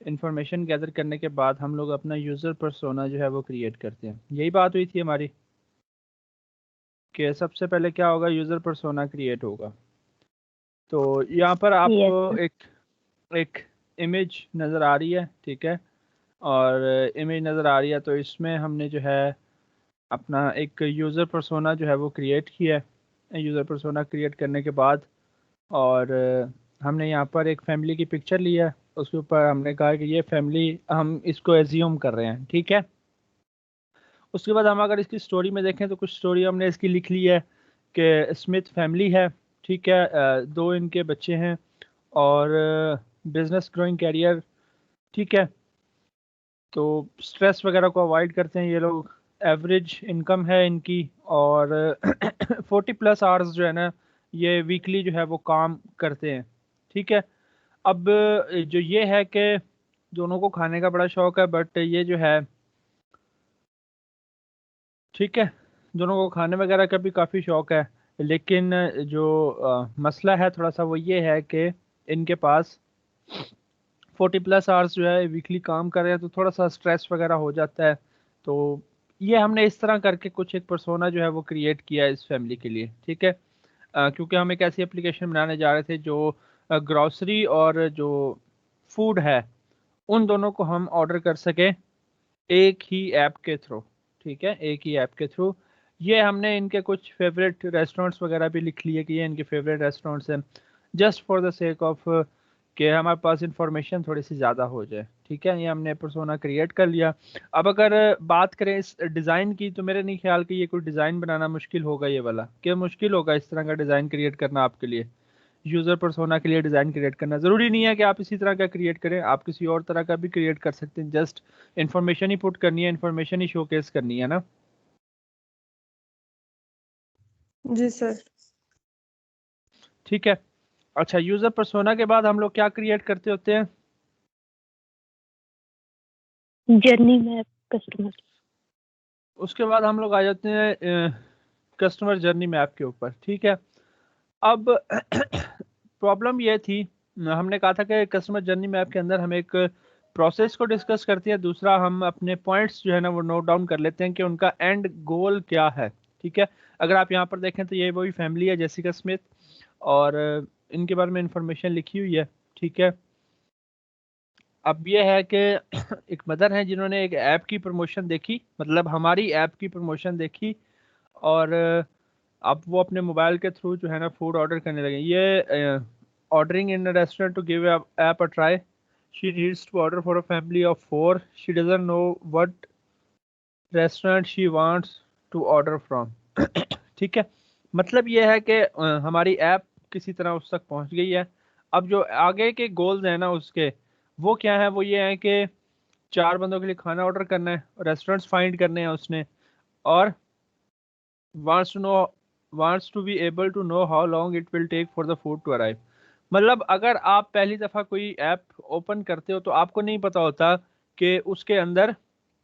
Information gather करने के बाद हम लोग अपना यूज़र पर्सोना जो है वो क्रिएट करते हैं। यही बात हुई थी हमारी कि सबसे पहले क्या होगा, यूज़र पर्सोना क्रिएट होगा। तो यहाँ पर यस आपको सर। एक इमेज नज़र आ रही है, ठीक है, और इमेज नज़र आ रही है, तो इसमें हमने जो है अपना एक यूज़र पर्सोना जो है वो क्रिएट किया है। यूज़र पर्सोना क्रिएट करने के बाद और हमने यहाँ पर एक फैमिली की पिक्चर ली है, उसके ऊपर हमने कहा कि ये फैमिली हम इसको एज्यूम कर रहे हैं, ठीक है। उसके बाद हम अगर इसकी स्टोरी में देखें तो कुछ स्टोरी हमने इसकी लिख ली है कि स्मिथ फैमिली है, ठीक है, दो इनके बच्चे हैं और बिजनेस ग्रोइंग कैरियर, ठीक है। तो स्ट्रेस वगैरह को अवॉइड करते हैं ये लोग, एवरेज इनकम है इनकी, और 40+ आवर्स जो है ना ये वीकली जो है वो काम करते हैं, ठीक है। अब जो ये है कि दोनों को खाने का बड़ा शौक है, बट ये जो है, ठीक है, दोनों को खाने वगैरह का भी काफ़ी शौक है, लेकिन जो मसला है थोड़ा सा वो ये है कि इनके पास 40+ आवर्स जो है वीकली काम कर रहे हैं, तो थोड़ा सा स्ट्रेस वगैरह हो जाता है। तो ये हमने इस तरह करके कुछ एक पर्सोना जो है वो क्रिएट किया है इस फैमिली के लिए, ठीक है। क्योंकि हम एक ऐसी एप्लीकेशन बनाने जा रहे थे जो ग्रॉसरी और जो फूड है उन दोनों को हम ऑर्डर कर सके एक ही ऐप के थ्रू, ठीक है, एक ही ऐप के थ्रू। ये हमने इनके कुछ फेवरेट रेस्टोरेंट्स वगैरह भी लिख लिए कि ये इनके फेवरेट रेस्टोरेंट्स हैं, just for the sake of कि हमारे पास इंफॉर्मेशन थोड़ी सी ज़्यादा हो जाए, ठीक है। ये हमने पर्सोना क्रिएट कर लिया। अब अगर बात करें इस डिज़ाइन की, तो मेरे नहीं ख्याल कि ये कोई डिज़ाइन बनाना मुश्किल होगा, ये वाला क्या मुश्किल होगा इस तरह का डिज़ाइन क्रिएट करना आपके लिए। यूज़र पर्सोना के लिए डिज़ाइन क्रिएट करना ज़रूरी नहीं है कि आप इसी तरह का क्रिएट करें, आप किसी और तरह का भी क्रिएट कर सकते हैं, जस्ट इन्फॉर्मेशन ही पुट करनी है, इन्फॉर्मेशन ही शोकेस करनी है ना। जी सर। ठीक है। अच्छा, यूज़र पर्सोना के बाद हम लोग क्या क्रिएट करते होते हैं? Journey map customer. उसके बाद हम लोग आ जाते हैं कस्टमर जर्नी मैप के ऊपर, ठीक है। अब प्रॉब्लम ये थी, हमने कहा था कि कस्टमर जर्नी मैप के अंदर हम एक प्रोसेस को डिस्कस करते हैं, दूसरा हम अपने पॉइंट्स जो है ना वो नोट डाउन कर लेते हैं कि उनका एंड गोल क्या है, ठीक है। अगर आप यहाँ पर देखें तो ये वही फैमिली है जेसिका स्मिथ, और इनके बारे में इंफॉर्मेशन लिखी हुई है, ठीक है। अब ये है कि एक मदर हैं जिन्होंने एक ऐप की प्रमोशन देखी, मतलब हमारी ऐप की प्रमोशन देखी, और अब वो अपने मोबाइल के थ्रू जो है ना फूड ऑर्डर करने लगे। ये ordering in restaurant to give app a try, she needs to order for a family of 4, she doesn't know what restaurant she wants to order from. ठीक है, मतलब ये है कि हमारी ऐप किसी तरह उस तक पहुंच गई है। अब जो आगे के गोल्स हैं ना उसके, वो क्या है, वो ये है कि 4 बंदों के लिए खाना ऑर्डर करना है, रेस्टोरेंट्स फाइंड करने हैं उसने, और wants to know wants to be able to know how long it will take for the food to arrive। मतलब अगर आप पहली दफ़ा कोई ऐप ओपन करते हो तो आपको नहीं पता होता कि उसके अंदर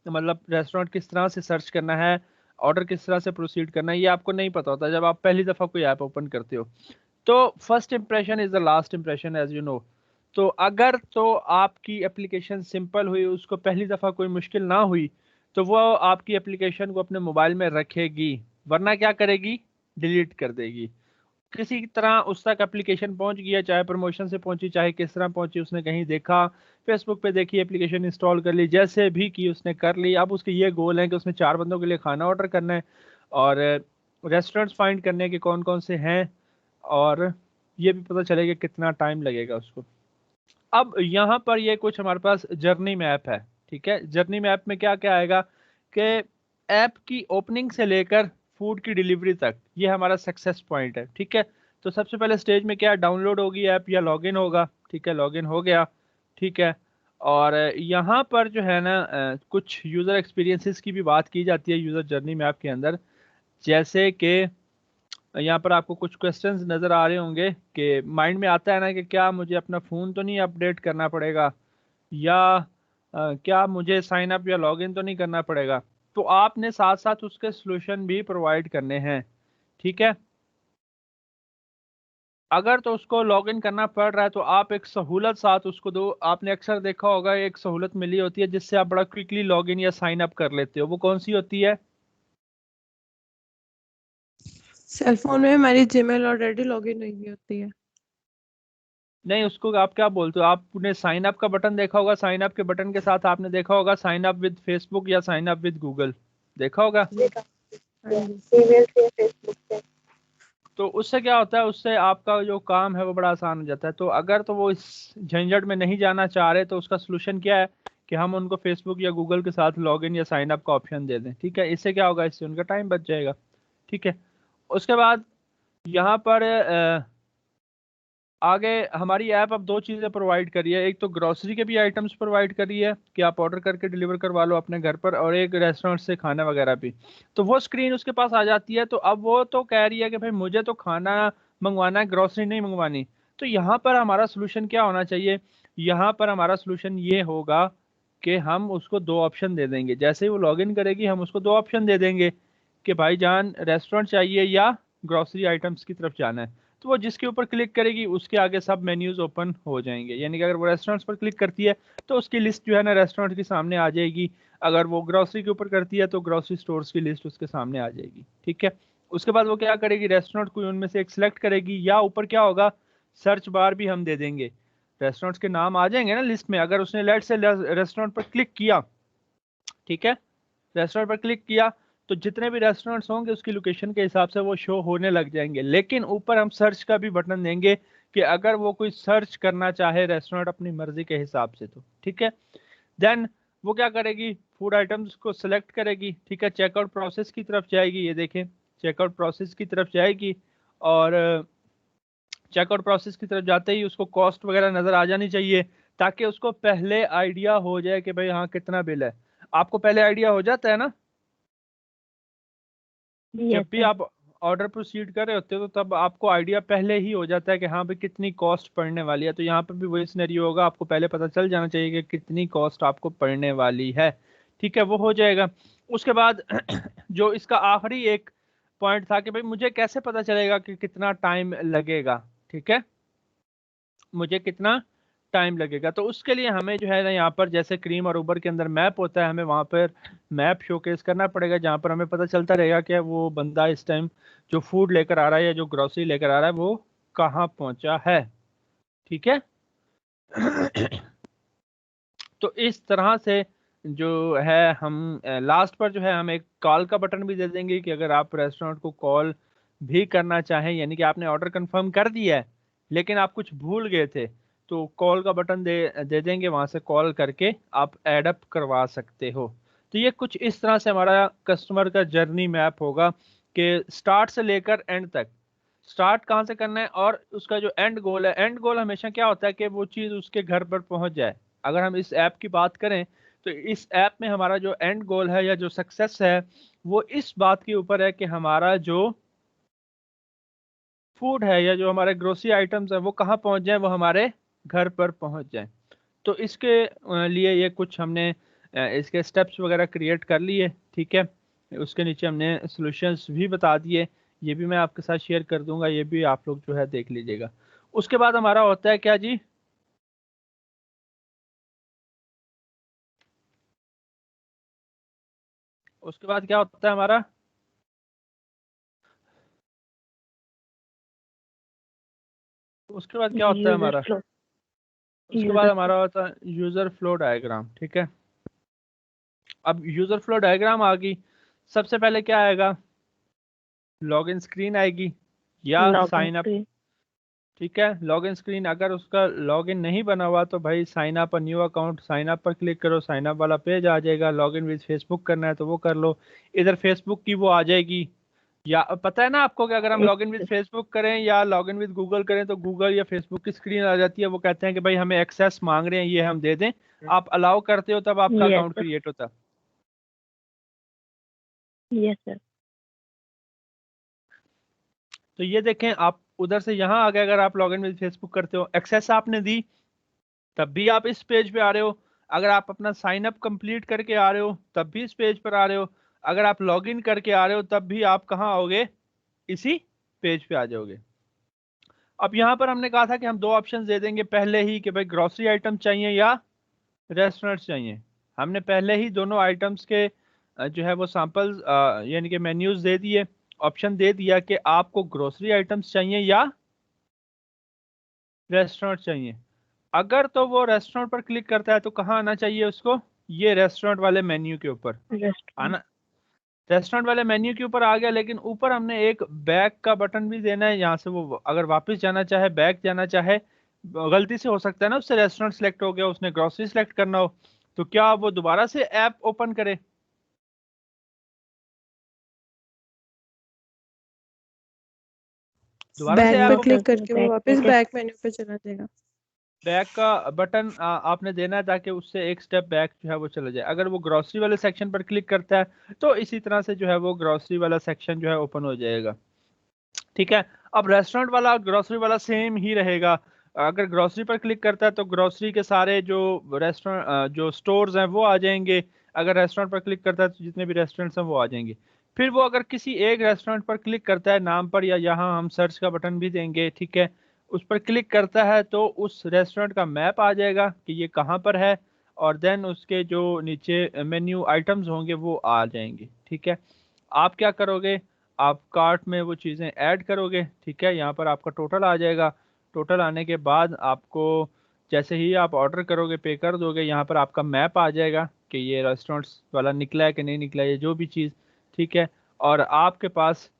मतलब रेस्टोरेंट किस तरह से सर्च करना है, ऑर्डर किस तरह से प्रोसीड करना है, ये आपको नहीं पता होता जब आप पहली दफ़ा कोई ऐप ओपन करते हो। तो first impression is the last impression, as you know. तो अगर तो आपकी एप्लीकेशन सिंपल हुई, उसको पहली दफ़ा कोई मुश्किल ना हुई, तो वो आपकी एप्लीकेशन को अपने मोबाइल में रखेगी, वरना क्या करेगी, डिलीट कर देगी। किसी तरह उस तक एप्लीकेशन पहुंच गया, चाहे प्रमोशन से पहुंची, चाहे किस तरह पहुंची, उसने कहीं देखा, फेसबुक पे देखी, एप्लीकेशन इंस्टॉल कर ली, जैसे भी की उसने कर ली। अब उसके ये गोल है कि उसने 4 बंदों के लिए खाना ऑर्डर करना है, और रेस्टोरेंट्स फाइंड करने के कौन कौन से हैं, और ये भी पता चलेगा कितना टाइम लगेगा उसको। अब यहाँ पर ये कुछ हमारे पास जर्नी मैप है, ठीक है। जर्नी मैप में क्या क्या आएगा कि ऐप की ओपनिंग से लेकर फूड की डिलीवरी तक ये हमारा सक्सेस पॉइंट है, ठीक है। तो सबसे पहले स्टेज में क्या डाउनलोड होगी ऐप या लॉगिन होगा, ठीक है, लॉगिन हो गया, ठीक है। और यहाँ पर जो है ना कुछ यूज़र एक्सपीरियंसेस की भी बात की जाती है यूज़र जर्नी मैप के अंदर, जैसे कि यहाँ पर आपको कुछ क्वेश्चंस नज़र आ रहे होंगे कि माइंड में आता है ना कि क्या मुझे अपना फ़ोन तो नहीं अपडेट करना पड़ेगा, या क्या मुझे साइन अप या लॉगिन तो नहीं करना पड़ेगा। तो आपने साथ साथ उसके सॉल्यूशन भी प्रोवाइड करने हैं, ठीक है। अगर तो उसको लॉगिन करना पड़ रहा है तो आप एक सहूलत साथ उसको दो। आपने अक्सर देखा होगा एक सहूलत मिली होती है जिससे आप बड़ा क्विकली लॉगिन या साइन अप कर लेते हो, वो कौन सी होती है? सेल फोन में हमारी जीमेल ऑलरेडी लॉगिन हुई होती है। नहीं, उसको आप क्या बोलते हो? आपने साइन अप का बटन देखा होगा, साइन अप के बटन के साथ आपने देखा होगा साइन अप विद फेसबुक या साइन अप विद गूगल, देखा होगा। देखा। हाँ जी, ईमेल से फेसबुक से। तो उससे क्या होता है, उससे आपका जो काम है वो बड़ा आसान हो जाता है। तो अगर तो वो इस झंझट में नहीं जाना चाह रहे तो उसका सोल्यूशन क्या है कि हम उनको फेसबुक या गूगल के साथ लॉगिन या साइन अप का ऑप्शन दे दें। ठीक है, इससे क्या होगा, इससे उनका टाइम बच जाएगा। ठीक है, उसके बाद यहाँ पर आगे हमारी ऐप अब दो चीज़ें प्रोवाइड करी है। एक तो ग्रोसरी के भी आइटम्स प्रोवाइड करी है कि आप ऑर्डर करके डिलीवर करवा लो अपने घर पर, और एक रेस्टोरेंट से खाना वगैरह भी। तो वो स्क्रीन उसके पास आ जाती है। तो अब वो तो कह रही है कि भाई मुझे तो खाना मंगवाना है, ग्रोसरी नहीं मंगवानी। तो यहाँ पर हमारा सोल्यूशन क्या होना चाहिए? यहाँ पर हमारा सोल्यूशन ये होगा कि हम उसको दो ऑप्शन दे देंगे। जैसे ही वो लॉगिन करेगी हम उसको दो ऑप्शन दे देंगे कि भाईजान रेस्टोरेंट चाहिए या ग्रोसरी आइटम्स की तरफ जाना है। तो वो जिसके ऊपर क्लिक करेगी उसके आगे सब मेन्यूज ओपन हो जाएंगे। यानी कि अगर वो रेस्टोरेंट्स पर क्लिक करती है तो उसकी लिस्ट जो है ना रेस्टोरेंट के सामने आ जाएगी। अगर वो ग्रोसरी के ऊपर करती है तो ग्रोसरी स्टोर्स की लिस्ट उसके सामने आ जाएगी। ठीक है, उसके बाद वो क्या करेगी, रेस्टोरेंट कोई उनमें से एक सिलेक्ट करेगी, या ऊपर क्या होगा, सर्च बार भी हम दे देंगे, रेस्टोरेंट्स के नाम आ जाएंगे ना लिस्ट में। अगर उसने लेट से रेस्टोरेंट पर क्लिक किया, ठीक है, रेस्टोरेंट पर क्लिक किया, तो जितने भी रेस्टोरेंट्स होंगे उसकी लोकेशन के हिसाब से वो शो होने लग जाएंगे। लेकिन ऊपर हम सर्च का भी बटन देंगे कि अगर वो कोई सर्च करना चाहे रेस्टोरेंट अपनी मर्जी के हिसाब से तो। ठीक है, देन वो क्या करेगी, फूड आइटम्स को सिलेक्ट करेगी। ठीक है, चेकआउट प्रोसेस की तरफ जाएगी। ये देखें, चेकआउट प्रोसेस की तरफ जाएगी, और चेकआउट प्रोसेस की तरफ जाते ही उसको कॉस्ट वगैरह नजर आ जानी चाहिए, ताकि उसको पहले आइडिया हो जाए कि भाई हाँ कितना बिल है। आपको पहले आइडिया हो जाता है ना यस जब भी सर। आप ऑर्डर प्रोसीड कर रहे होते हो, तो तब आपको आइडिया पहले ही हो जाता है कि हाँ भाई कितनी कॉस्ट पड़ने वाली है। तो यहाँ पर भी वही सिनेरियो होगा, आपको पहले पता चल जाना चाहिए कि कितनी कॉस्ट आपको पड़ने वाली है। ठीक है, वो हो जाएगा। उसके बाद जो इसका आखिरी एक पॉइंट था कि भाई मुझे कैसे पता चलेगा कि कितना टाइम लगेगा। ठीक है, मुझे कितना टाइम लगेगा, तो उसके लिए हमें जो है ना यहाँ पर जैसे क्रीम और उबर के अंदर मैप होता है, हमें वहाँ पर मैप शोकेस करना पड़ेगा, जहाँ पर हमें पता चलता रहेगा कि वो बंदा इस टाइम जो फूड लेकर आ रहा है या जो ग्रोसरी लेकर आ रहा है वो कहाँ पहुँचा है। ठीक है, तो इस तरह से जो है हम लास्ट पर जो है हम एक कॉल का बटन भी दे देंगे कि अगर आप रेस्टोरेंट को कॉल भी करना चाहें, यानी कि आपने ऑर्डर कंफर्म कर दिया है लेकिन आप कुछ भूल गए थे, तो कॉल का बटन दे दे देंगे, वहां से कॉल करके आप एडअप करवा सकते हो। तो ये कुछ इस तरह से हमारा कस्टमर का जर्नी मैप होगा कि स्टार्ट से लेकर एंड तक। स्टार्ट कहाँ से करना है और उसका जो एंड गोल है, एंड गोल हमेशा क्या होता है कि वो चीज़ उसके घर पर पहुंच जाए। अगर हम इस ऐप की बात करें तो इस ऐप में हमारा जो एंड गोल है या जो सक्सेस है वो इस बात के ऊपर है कि हमारा जो फूड है या जो हमारे ग्रोसरी आइटम्स है वो कहाँ पहुंच जाए, वो हमारे घर पर पहुंच जाए। तो इसके लिए ये कुछ हमने इसके स्टेप्स वगैरह क्रिएट कर लिए। ठीक है, उसके नीचे हमने सॉल्यूशंस भी बता दिए, ये भी मैं आपके साथ शेयर कर दूंगा, ये भी आप लोग जो है देख लीजिएगा। उसके बाद हमारा होता है क्या जी, उसके बाद क्या होता है हमारा, उसके बाद क्या होता है यूजर हमारा, फ्लो। उसके बाद यूजर फ्लो। हमारा होता है यूजर फ्लो डायग्राम। ठीक है, अब यूजर फ्लो डायग्राम आ गई, सबसे पहले क्या आएगा, लॉगिन स्क्रीन आएगी या लॉगिन साइन अप। स्क्रीन। ठीक है, लॉगिन स्क्रीन, अगर उसका लॉगिन नहीं बना हुआ तो भाई sign up new account, sign up पर क्लिक करो, साइन अप वाला पेज आ जाएगा। लॉगिन विद फेसबुक करना है तो वो कर लो, इधर फेसबुक की वो आ जाएगी। या पता है ना आपको कि अगर हम लॉगिन विद फेसबुक करें या लॉगिन विद गूगल करें तो गूगल या फेसबुक की स्क्रीन आ जाती है, वो कहते हैं कि भाई हमें एक्सेस मांग रहे हैं, ये हम दे दें। आप अलाउ करते हो तब आपका यस अकाउंट सर। क्रिएट होता है। Yes sir. तो ये देखें, आप उधर से यहाँ आ गए, अगर आप लॉगिन विद फेसबुक करते हो, एक्सेस आपने दी, तब भी आप इस पेज पे आ रहे हो। अगर आप अपना साइन अप कंप्लीट करके आ रहे हो तब भी इस पेज पर आ रहे हो। अगर आप लॉगिन करके आ रहे हो तब भी आप कहाँ आओगे, इसी पेज पे आ जाओगे। अब यहाँ पर हमने कहा था कि हम दो ऑप्शन दे देंगे पहले ही कि भाई ग्रोसरी आइटम चाहिए या रेस्टोरेंट चाहिए। हमने पहले ही दोनों आइटम्स के जो है वो सैंपल्स यानी कि मेन्यूज दे दिए, ऑप्शन दे दिया कि आपको ग्रोसरी आइटम्स चाहिए या रेस्टोरेंट चाहिए। अगर तो वो रेस्टोरेंट पर क्लिक करता है तो कहाँ आना चाहिए उसको, ये रेस्टोरेंट वाले मेन्यू के ऊपर रेस्टोरेंट। आना। रेस्टोरेंट वाले मेन्यू के ऊपर आ गया, लेकिन ऊपर हमने एक बैक का बटन भी देना है। यहाँ से वो अगर वापस जाना चाहे, बैक जाना चाहे, गलती से हो सकता है ना उससे रेस्टोरेंट सेलेक्ट हो गया, उसने ग्रोसरी सेलेक्ट करना हो, तो क्या वो दोबारा से ऐप ओपन करे? दोबारा से बैक ऐप पे नो ओपन, सर, क्लिक करके वो बैक वापस पे बैक मेन्यू पे चला जाएगा। बैक का बटन आपने देना है ताकि उससे एक स्टेप बैक जो है वो चला जाए। अगर वो ग्रोसरी वाले सेक्शन पर क्लिक करता है तो इसी तरह से जो है वो ग्रोसरी वाला सेक्शन जो है ओपन हो जाएगा। ठीक है। अब रेस्टोरेंट वाला और ग्रोसरी वाला सेम ही रहेगा। अगर ग्रोसरी पर क्लिक करता है तो ग्रोसरी के सारे जो रेस्टोरेंट जो स्टोर्स हैं वो आ जाएंगे। अगर रेस्टोरेंट पर क्लिक करता है तो जितने भी रेस्टोरेंट्स हैं वो आ जाएंगे। फिर वो अगर किसी एक रेस्टोरेंट पर क्लिक करता है नाम पर, या यहाँ हम सर्च का बटन भी देंगे, ठीक है, उस पर क्लिक करता है तो उस रेस्टोरेंट का मैप आ जाएगा कि ये कहाँ पर है, और देन उसके जो नीचे मेन्यू आइटम्स होंगे वो आ जाएंगे। ठीक है। आप क्या करोगे, आप कार्ट में वो चीज़ें ऐड करोगे। ठीक है, यहाँ पर आपका टोटल आ जाएगा। टोटल आने के बाद आपको जैसे ही आप ऑर्डर करोगे, पे कर दोगे, यहाँ पर आपका मैप आ जाएगा कि ये रेस्टोरेंट्स वाला निकला है कि नहीं निकला है, ये जो भी चीज़। ठीक है। और आपके पास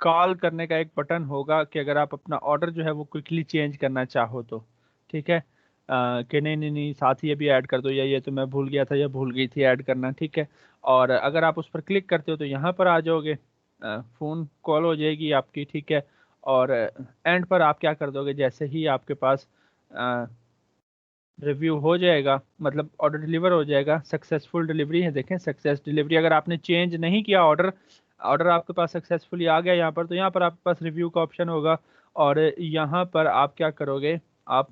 कॉल करने का एक बटन होगा कि अगर आप अपना ऑर्डर जो है वो क्विकली चेंज करना चाहो तो। ठीक है। कि नहीं नहीं नहीं साथ ही ये भी ऐड कर दो, या ये तो मैं भूल गया था या भूल गई थी ऐड करना। ठीक है। और अगर आप उस पर क्लिक करते हो तो यहाँ पर आ जाओगे, फ़ोन कॉल हो जाएगी आपकी। ठीक है। और एंड पर आप क्या कर दोगे, जैसे ही आपके पास रिव्यू हो जाएगा, मतलब ऑर्डर डिलीवर हो जाएगा, सक्सेसफुल डिलीवरी है, देखें सक्सेस डिलीवरी। अगर आपने चेंज नहीं किया ऑर्डर, ऑर्डर आपके पास सक्सेसफुली आ गया यहाँ पर, तो यहाँ पर आपके पास रिव्यू का ऑप्शन होगा। और यहाँ पर आप क्या करोगे, आप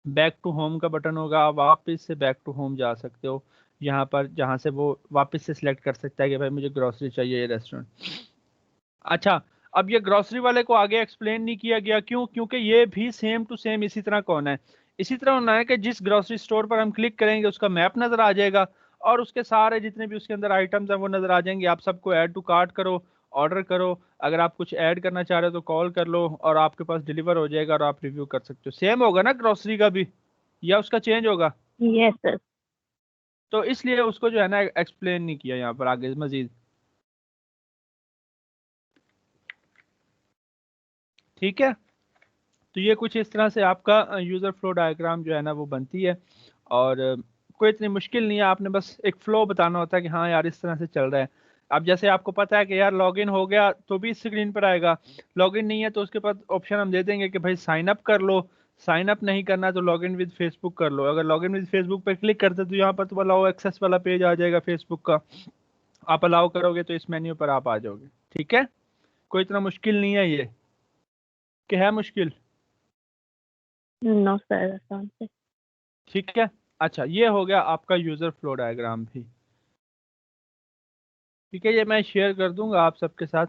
बैक टू होम का बटन होगा, आप वापस से बैक टू होम जा सकते हो यहाँ पर, जहाँ से वो वापस से सिलेक्ट कर सकता है कि भाई मुझे ग्रोसरी चाहिए ये रेस्टोरेंट। अच्छा, अब ये ग्रोसरी वाले को आगे एक्सप्लेन नहीं किया गया, क्यों? क्योंकि ये भी सेम टू सेम इसी तरह का होना है। इसी तरह होना है कि जिस ग्रोसरी स्टोर पर हम क्लिक करेंगे उसका मैप नजर आ जाएगा, और उसके सारे जितने भी उसके अंदर आइटम्स हैं वो नजर आ जाएंगे। आप सबको ऐड टू कार्ट करो, ऑर्डर करो, अगर आप कुछ ऐड करना चाह रहे हो तो कॉल कर लो, और आपके पास डिलीवर हो जाएगा और आप रिव्यू कर सकते हो। सेम होगा ना ग्रोसरी का भी, या उसका चेंज होगा? Yes sir. तो इसलिए उसको जो है ना एक्सप्लेन नहीं किया यहाँ पर आगे मजीद। ठीक है। तो ये कुछ इस तरह से आपका यूज़र फ्लो डायग्राम जो है ना वो बनती है। और कोई इतनी मुश्किल नहीं है, आपने बस एक फ्लो बताना होता है कि हाँ यार इस तरह से चल रहा है। अब जैसे आपको पता है कि यार लॉगिन हो गया तो भी स्क्रीन पर आएगा, लॉगिन नहीं है तो उसके बाद ऑप्शन हम दे देंगे कि भाई साइन अप कर लो, साइन अप नहीं करना तो लॉगिन विद फेसबुक कर लो। अगर लॉगिन विद फेसबुक पर क्लिक करते तो यहाँ पर तो अलाउ एक्सेस वाला पेज आ जाएगा फेसबुक का, आप अलाउ करोगे तो इस मेन्यू पर आप आ जाओगे। ठीक है, कोई इतना मुश्किल नहीं है ये, कि है मुश्किल? नो सर, आसान से। ठीक है। अच्छा, ये हो गया आपका यूजर फ्लो डायग्राम भी। ठीक है, ये मैं शेयर कर दूंगा आप सबके साथ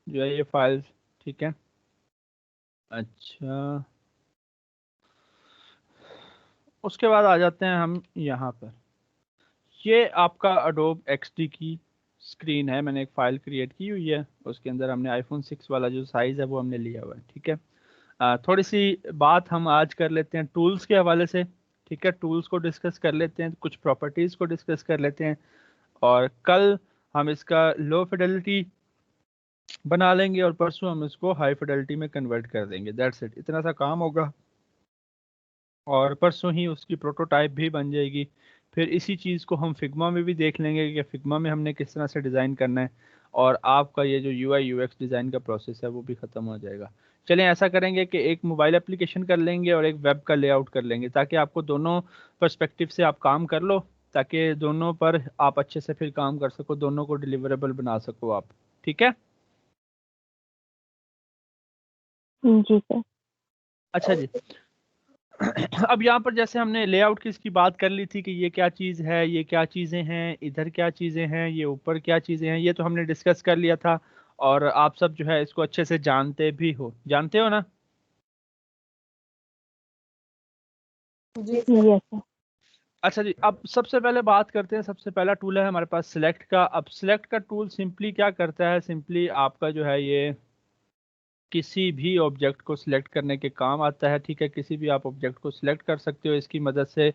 जो है ये फाइल्स। ठीक है। अच्छा, उसके बाद आ जाते हैं हम यहाँ पर। ये आपका अडोब एक्सडी की स्क्रीन है, मैंने एक फाइल क्रिएट की हुई है, उसके अंदर हमने आईफोन 6 वाला जो साइज़ है वो हमने लिया हुआ है। ठीक है। थोड़ी सी बात हम आज कर लेते हैं टूल्स के हवाले से। ठीक है, टूल्स को डिस्कस कर लेते हैं, कुछ प्रॉपर्टीज़ को डिस्कस कर लेते हैं, और कल हम इसका लो फिडेलिटी बना लेंगे और परसों हम इसको हाई फिडेलिटी में कन्वर्ट कर देंगे। दैट्स इट, इतना सा काम होगा, और परसों ही उसकी प्रोटोटाइप भी बन जाएगी। फिर इसी चीज़ को हम फिग्मा में भी देख लेंगे कि फिग्मा में हमने किस तरह से डिज़ाइन करना है, और आपका ये जो यूआई यूएक्स डिज़ाइन का प्रोसेस है वो भी ख़त्म हो जाएगा। चलें ऐसा करेंगे कि एक मोबाइल एप्लीकेशन कर लेंगे और एक वेब का लेआउट कर लेंगे, ताकि आपको दोनों पर्सपेक्टिव से आप काम कर लो, ताकि दोनों पर आप अच्छे से फिर काम कर सको, दोनों को डिलीवरेबल बना सको आप। ठीक है। जी सर। अच्छा जी। अब यहाँ पर जैसे हमने लेआउट की इसकी बात कर ली थी कि ये क्या चीज़ है, ये क्या चीज़ें हैं, इधर क्या चीज़ें हैं, ये ऊपर क्या चीज़ें हैं, ये तो हमने डिस्कस कर लिया था। और आप सब जो है इसको अच्छे से जानते भी हो, जानते हो ना? जी सर। Yes sir. अच्छा जी, अब सबसे पहले बात करते हैं, सबसे पहला टूल है हमारे पास सिलेक्ट का। अब सिलेक्ट का टूल सिंपली क्या करता है, सिंपली आपका जो है ये किसी भी ऑब्जेक्ट को सिलेक्ट करने के काम आता है। ठीक है, किसी भी आप ऑब्जेक्ट को सिलेक्ट कर सकते हो इसकी मदद से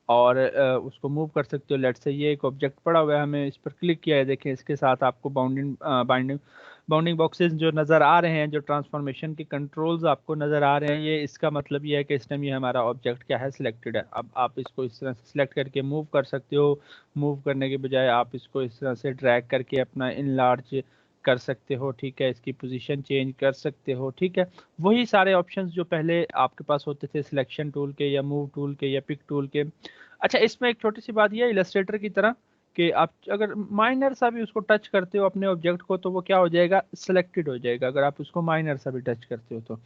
और उसको मूव कर सकते हो। लेट से ये एक ऑब्जेक्ट पड़ा हुआ है, हमें इस पर क्लिक किया है, देखें इसके साथ आपको बाउंडिंग बॉक्सेस जो नज़र आ रहे हैं, जो ट्रांसफॉर्मेशन के कंट्रोल्स आपको नज़र आ रहे हैं, ये इसका मतलब ये है कि इस टाइम ये हमारा ऑब्जेक्ट क्या है, सिलेक्टेड है। अब आप इसको इस तरह से सिलेक्ट करके मूव कर सकते हो। मूव करने के बजाय आप इसको इस तरह से ड्रैग करके अपना इनलार्ज कर सकते हो। ठीक है, इसकी पोजीशन चेंज कर सकते हो। ठीक है, वही सारे ऑप्शंस जो पहले आपके पास होते थे सिलेक्शन टूल के या मूव टूल के या पिक टूल के। अच्छा, इसमें एक छोटी सी बात यह है इलस्ट्रेटर की तरह कि आप अगर माइनर सा भी उसको टच करते हो अपने ऑब्जेक्ट को तो वो क्या हो जाएगा, सिलेक्टेड हो जाएगा, अगर आप उसको माइनर सा भी टच करते हो तो।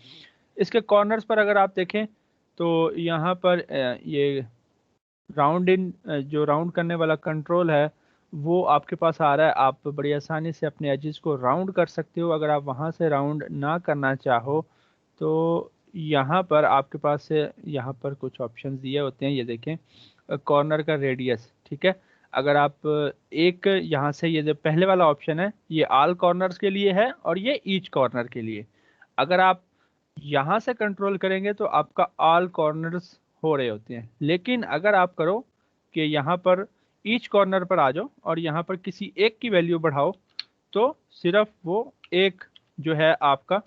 इसके कॉर्नर्स पर अगर आप देखें तो यहाँ पर ये राउंड इन जो राउंड करने वाला कंट्रोल है वो आपके पास आ रहा है। आप बड़ी आसानी से अपने एजेस को राउंड कर सकते हो। अगर आप वहाँ से राउंड ना करना चाहो तो यहाँ पर आपके पास से यहाँ पर कुछ ऑप्शन दिए होते हैं, ये देखें कॉर्नर का रेडियस। ठीक है, अगर आप एक यहाँ से ये जो पहले वाला ऑप्शन है ये ऑल कॉर्नर्स के लिए है और ये ईच कॉर्नर के लिए। अगर आप यहाँ से कंट्रोल करेंगे तो आपका ऑल कॉर्नर्स हो रहे होते हैं, लेकिन अगर आप करो कि यहाँ पर ईच कॉर्नर पर आ जाओ और यहाँ पर किसी एक की वैल्यू बढ़ाओ तो सिर्फ वो एक जो है आपका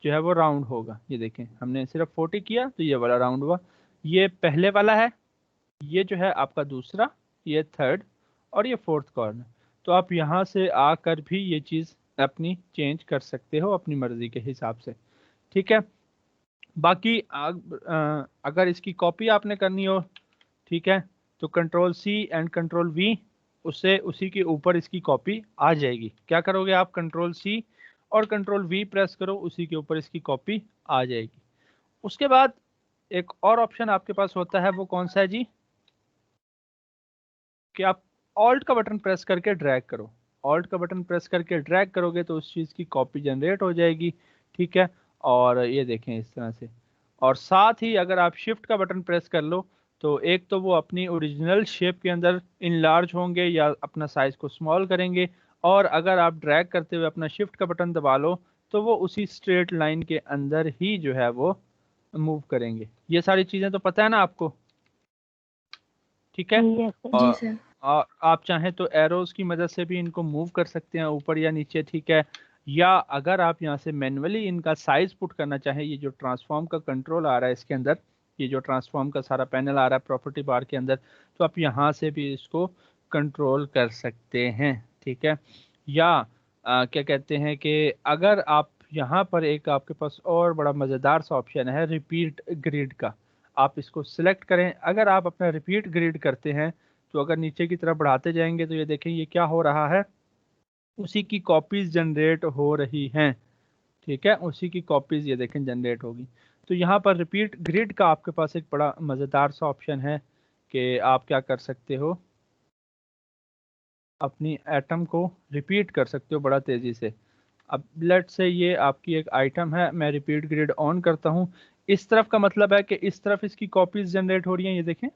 जो है वो राउंड होगा। ये देखें हमने सिर्फ 40 किया तो ये वाला राउंड हुआ। ये पहले वाला है, ये जो है आपका दूसरा, ये थर्ड और ये फोर्थ कॉर्नर। तो आप यहाँ से आकर भी ये चीज़ अपनी चेंज कर सकते हो अपनी मर्जी के हिसाब से। ठीक है, बाकी अगर इसकी कॉपी आपने करनी हो, ठीक है, तो control C and control V, उससे उसी के ऊपर इसकी कॉपी आ जाएगी। क्या करोगे आप, कंट्रोल सी और कंट्रोल वी प्रेस करो, उसी के ऊपर इसकी कॉपी आ जाएगी। उसके बाद एक और ऑप्शन आपके पास होता है, वो कौन सा है जी, कि आप ऑल्ट का बटन प्रेस करके ड्रैग करो। ऑल्ट का बटन प्रेस करके ड्रैग करोगे तो उस चीज़ की कॉपी जनरेट हो जाएगी। ठीक है, और ये देखें इस तरह से। और साथ ही अगर आप शिफ्ट का बटन प्रेस कर लो तो एक तो वो अपनी ओरिजिनल शेप के अंदर इनलार्ज होंगे या अपना साइज को स्मॉल करेंगे, और अगर आप ड्रैग करते हुए अपना शिफ्ट का बटन दबा लो तो वो उसी स्ट्रेट लाइन के अंदर ही जो है वो मूव करेंगे। ये सारी चीज़ें तो पता है ना आपको? ठीक है, यस सर। जी और सर। आप चाहें तो एरोज की मदद से भी इनको मूव कर सकते हैं ऊपर या नीचे। ठीक है, या अगर आप यहाँ से मैन्युअली इनका साइज पुट करना चाहें, ये जो ट्रांसफॉर्म का कंट्रोल आ रहा है इसके अंदर, ये जो ट्रांसफॉर्म का सारा पैनल आ रहा है प्रॉपर्टी बार के अंदर, तो आप यहाँ से भी इसको कंट्रोल कर सकते हैं। ठीक है, या क्या कहते हैं कि अगर आप यहाँ पर एक आपके पास और बड़ा मज़ेदार सा ऑप्शन है रिपीट ग्रिड का, आप इसको सिलेक्ट करें। अगर आप अपना रिपीट ग्रिड करते हैं तो अगर नीचे की तरफ बढ़ाते जाएंगे तो ये देखें ये क्या हो रहा है, उसी की कॉपीज जनरेट हो रही हैं। ठीक है, उसी की कॉपीज ये देखें जनरेट होगी। तो यहाँ पर रिपीट ग्रिड का आपके पास एक बड़ा मज़ेदार सा ऑप्शन है कि आप क्या कर सकते हो, अपनी एटम को रिपीट कर सकते हो बड़ा तेज़ी से। अब लेट से ये आपकी एक आइटम है, मैं रिपीट ग्रिड ऑन करता हूँ, इस तरफ का मतलब है कि इस तरफ इसकी कॉपीज जनरेट हो रही हैं, ये देखें।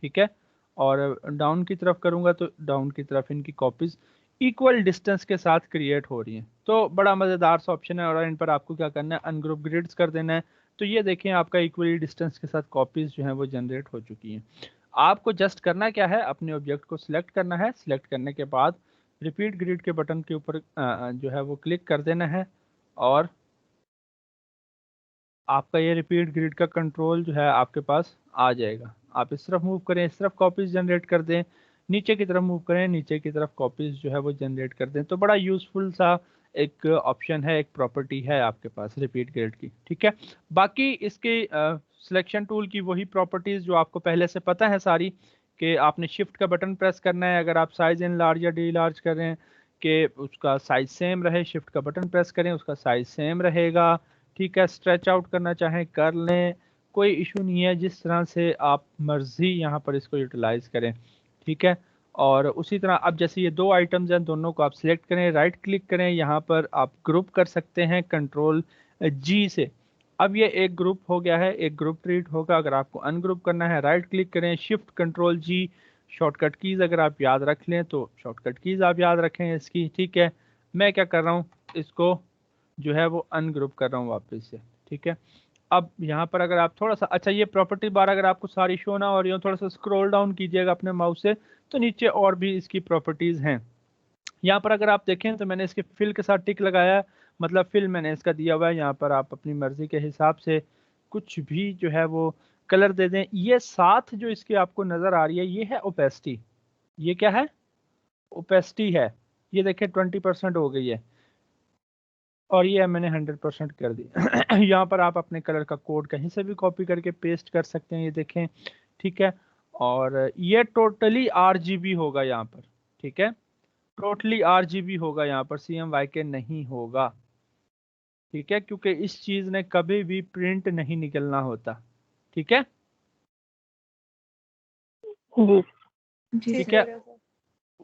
ठीक है, और डाउन की तरफ करूंगा तो डाउन की तरफ इनकी कॉपीज इक्वल डिस्टेंस के साथ क्रिएट हो रही हैं। तो बड़ा मज़ेदार सा ऑप्शन है, और इन पर आपको क्या करना है, अनग्रुप ग्रिड्स कर देना है। तो ये देखें आपका इक्वली डिस्टेंस के साथ कॉपीज जो हैं वो जनरेट हो चुकी हैं। आपको जस्ट करना क्या है, अपने ऑब्जेक्ट को सिलेक्ट करना है, सिलेक्ट करने के बाद रिपीट ग्रिड के बटन के ऊपर जो है वो क्लिक कर देना है, और आपका ये रिपीट ग्रिड का कंट्रोल जो है आपके पास आ जाएगा। आप इस तरफ मूव करें, इस तरफ कॉपीज जनरेट कर दें, नीचे की तरफ मूव करें, नीचे की तरफ कॉपीज जो है वो जनरेट कर दें। तो बड़ा यूजफुल सा एक ऑप्शन है, एक प्रॉपर्टी है आपके पास रिपीट ग्रिड की। ठीक है, बाकी इसके सिलेक्शन टूल की वही प्रॉपर्टीज जो आपको पहले से पता है सारी, कि आपने शिफ्ट का बटन प्रेस करना है अगर आप साइज इन लार्ज या डी लार्ज कर रहे हैं कि उसका साइज सेम रहे, शिफ्ट का बटन प्रेस करें उसका साइज सेम रहेगा। ठीक है, स्ट्रेच आउट करना चाहें कर लें, कोई इशू नहीं है, जिस तरह से आप मर्जी यहाँ पर इसको यूटिलाइज करें। ठीक है, और उसी तरह अब जैसे ये दो आइटम्स हैं, दोनों को आप सिलेक्ट करें, राइट क्लिक करें, यहाँ पर आप ग्रुप कर सकते हैं कंट्रोल जी से। अब ये एक ग्रुप हो गया है, एक ग्रुप ट्रीट होगा। अगर आपको अनग्रुप करना है राइट क्लिक करें, शिफ्ट कंट्रोल जी, शॉर्टकट कीज अगर आप याद रख लें तो शॉर्टकट कीज आप याद रखें इसकी, ठीक है। मैं क्या कर रहा हूँ, इसको जो है वो अनग्रुप कर रहा हूँ वापस से, ठीक है। अब यहाँ पर अगर आप थोड़ा सा, अच्छा ये प्रॉपर्टी बार अगर आपको सारी शो ना हो रही हो, थोड़ा सा स्क्रॉल डाउन कीजिएगा अपने माउस से, तो नीचे और भी इसकी प्रॉपर्टीज हैं। यहाँ पर अगर आप देखें तो मैंने इसके फिल के साथ टिक लगाया है, मतलब फिल मैंने इसका दिया हुआ है। यहाँ पर आप अपनी मर्जी के हिसाब से कुछ भी जो है वो कलर दे दें। ये साथ जो इसकी आपको नजर आ रही है ये है ओपेसिटी। ये क्या है, ओपेसिटी है। ये देखें 20% हो गई है, और ये मैंने 100% कर दी। यहाँ पर आप अपने कलर का कोड कहीं से भी कॉपी करके पेस्ट कर सकते हैं, ये देखें, ठीक है। और ये टोटली आरजीबी होगा यहाँ पर, ठीक है, टोटली आरजीबी होगा यहाँ पर, CMYK नहीं होगा, ठीक है, क्योंकि इस चीज ने कभी भी प्रिंट नहीं निकलना होता, ठीक है, जी जी ठीक सर। है।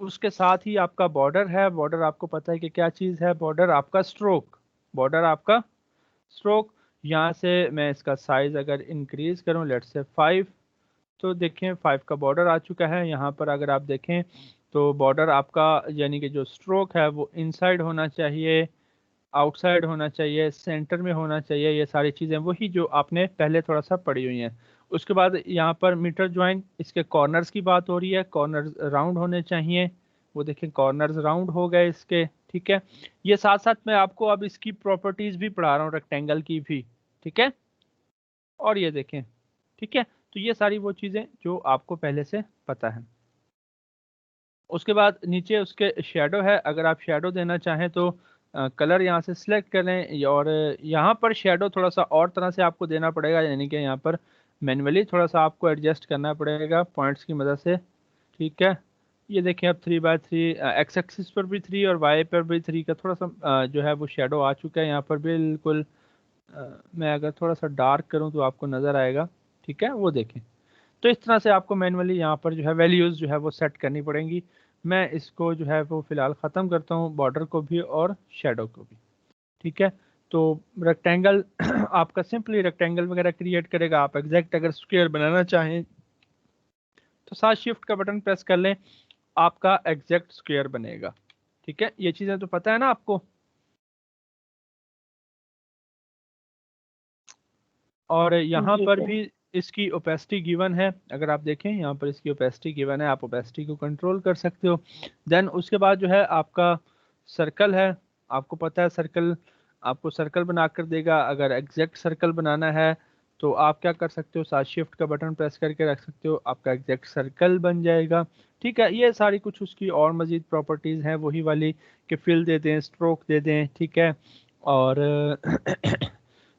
उसके साथ ही आपका बॉर्डर है। बॉर्डर आपको पता है कि क्या चीज है, बॉर्डर आपका स्ट्रोक, बॉर्डर आपका स्ट्रोक। यहाँ से मैं इसका साइज अगर इंक्रीज करूँ, लेट से 5, तो देखें 5 का बॉर्डर आ चुका है। यहाँ पर अगर आप देखें तो बॉर्डर आपका यानी कि जो स्ट्रोक है वो इनसाइड होना चाहिए, आउटसाइड होना चाहिए, सेंटर में होना चाहिए, ये सारी चीज़ें वही जो आपने पहले थोड़ा सा पढ़ी हुई हैं। उसके बाद यहाँ पर मीटर ज्वाइन, इसके कॉर्नर्स की बात हो रही है, कॉर्नर्स राउंड होने चाहिए, वो देखें कॉर्नर्स राउंड हो गए इसके, ठीक है। ये साथ साथ मैं आपको अब इसकी प्रॉपर्टीज भी पढ़ा रहा हूँ रेक्टेंगल की भी, ठीक है। और ये देखें, ठीक है, तो ये सारी वो चीज़ें जो आपको पहले से पता है। उसके बाद नीचे उसके शेडो है, अगर आप शेडो देना चाहें तो कलर यहाँ से सिलेक्ट करें, और यहाँ पर शेडो थोड़ा सा और तरह से आपको देना पड़ेगा, यानी कि यहाँ पर मैन्युअली थोड़ा सा आपको एडजस्ट करना पड़ेगा पॉइंट्स की मदद से, ठीक है। ये देखें अब 3x3 एक्स एक्सिस पर भी 3 और वाई पर भी 3 का थोड़ा सा जो है वो शेडो आ चुका है यहाँ पर बिल्कुल। मैं अगर थोड़ा सा डार्क करूँ तो आपको नज़र आएगा, ठीक है, वो देखें। तो इस तरह से आपको मैनुअली यहाँ पर जो है वैल्यूज़ जो है वो सेट करनी पड़ेंगी। मैं इसको जो है वो फिलहाल ख़त्म करता हूँ, बॉर्डर को भी और शेडो को भी, ठीक है। तो रेक्टेंगल आपका सिंपली रेक्टेंगल वगैरह क्रिएट करेगा। आप एग्जैक्ट अगर स्क्वायर बनाना चाहें तो साथ शिफ्ट का बटन प्रेस कर लें, आपका एग्जैक्ट स्क्वायर बनेगा, ठीक है। ये चीज़ें तो पता है ना आपको। और यहाँ जी पर सर। भी इसकी ओपेसिटी गिवन है, अगर आप देखें यहाँ पर इसकी ओपेसिटी गिवन है, आप ओपेसिटी को कंट्रोल कर सकते हो। देन उसके बाद जो है आपका सर्कल है, आपको पता है सर्कल आपको सर्कल बना कर देगा। अगर एग्जैक्ट सर्कल बनाना है तो आप क्या कर सकते हो, साथ शिफ्ट का बटन प्रेस करके रख सकते हो, आपका एग्जैक्ट सर्कल बन जाएगा, ठीक है। ये सारी कुछ उसकी और मज़ीद प्रॉपर्टीज़ हैं वही वाली कि फिल दे दें, स्ट्रोक दे दें, ठीक है। और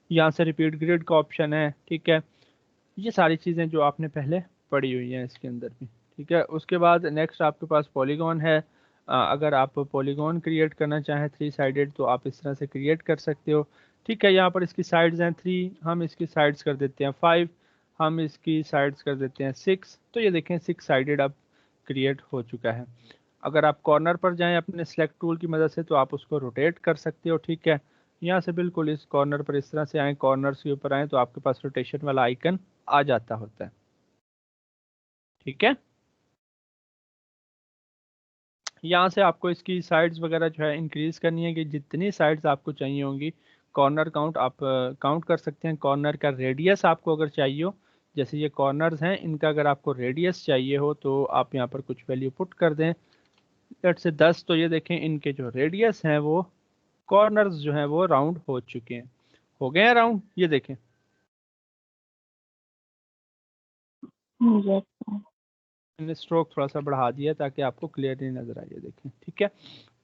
यहाँ से रिपीट ग्रिड का ऑप्शन है, ठीक है। ये सारी चीज़ें जो आपने पहले पढ़ी हुई हैं इसके अंदर भी, ठीक है। उसके बाद नेक्स्ट आपके पास पॉलीगॉन है। अगर आप पॉलीगॉन क्रिएट करना चाहें 3 साइडेड तो आप इस तरह से क्रिएट कर सकते हो, ठीक है। यहाँ पर इसकी साइड्स हैं 3, हम इसकी साइड्स कर देते हैं 5, हम इसकी साइड्स कर देते हैं 6। तो ये देखें 6 साइडेड अब क्रिएट हो चुका है। अगर आप कॉर्नर पर जाएं अपने सेलेक्ट टूल की मदद से तो आप उसको रोटेट कर सकते हो, ठीक है। यहाँ से बिल्कुल इस कॉर्नर पर इस तरह से आए, कॉर्नर्स के ऊपर आए तो आपके पास रोटेशन वाला आइकन आ जाता होता है, ठीक है। यहाँ से आपको इसकी साइड्स वगैरह जो है इंक्रीज करनी है कि जितनी साइड्स आपको चाहिए होंगी। कॉर्नर काउंट आप काउंट कर सकते हैं। कॉर्नर का रेडियस आपको अगर चाहिए हो, जैसे ये कॉर्नर्स हैं इनका अगर आपको रेडियस चाहिए हो तो आप यहाँ पर कुछ वैल्यू पुट कर दें, लेट से 10। तो ये देखें इनके जो रेडियस हैं वो कॉर्नर्स जो हैं वो राउंड हो चुके हैं, हो गए हैं राउंड, ये देखें। Yes sir. मैंने स्ट्रोक थोड़ा सा बढ़ा दिया ताकि आपको क्लियरली नज़र आए, देखें, ठीक है।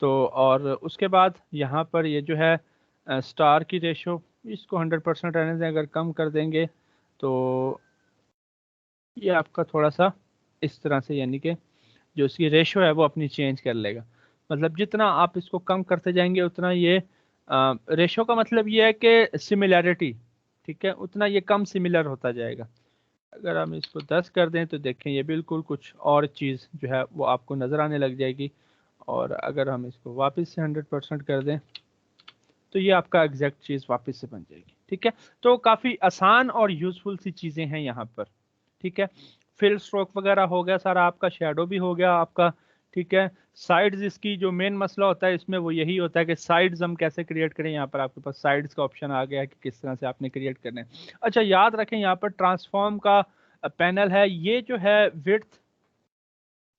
तो और उसके बाद यहाँ पर ये जो है स्टार की रेशो, इसको 100% रहने दें। अगर कम कर देंगे तो ये आपका थोड़ा सा इस तरह से, यानी कि जो इसकी रेशो है वो अपनी चेंज कर लेगा। मतलब जितना आप इसको कम करते जाएंगे उतना ये रेशो का मतलब ये है कि सिमिलैरिटी, ठीक है, उतना ये कम सिमिलर होता जाएगा। अगर हम इसको 10 कर दें तो देखें ये बिल्कुल कुछ और चीज़ जो है वो आपको नज़र आने लग जाएगी। और अगर हम इसको वापस से 100% कर दें तो ये आपका एग्जैक्ट चीज़ वापस से बन जाएगी, ठीक है, तो काफ़ी आसान और यूज़फुल सी चीज़ें हैं यहाँ पर। ठीक है, फिल स्ट्रोक वगैरह हो गया सारा आपका, शेडो भी हो गया आपका। ठीक है, साइड्स, इसकी जो मेन मसला होता है इसमें वो यही होता है कि साइड्स हम कैसे क्रिएट करें। यहाँ पर आपके पास साइड्स का ऑप्शन आ गया है कि किस तरह से आपने क्रिएट करना है। अच्छा, याद रखें यहाँ पर ट्रांसफॉर्म का पैनल है, ये जो है विड्थ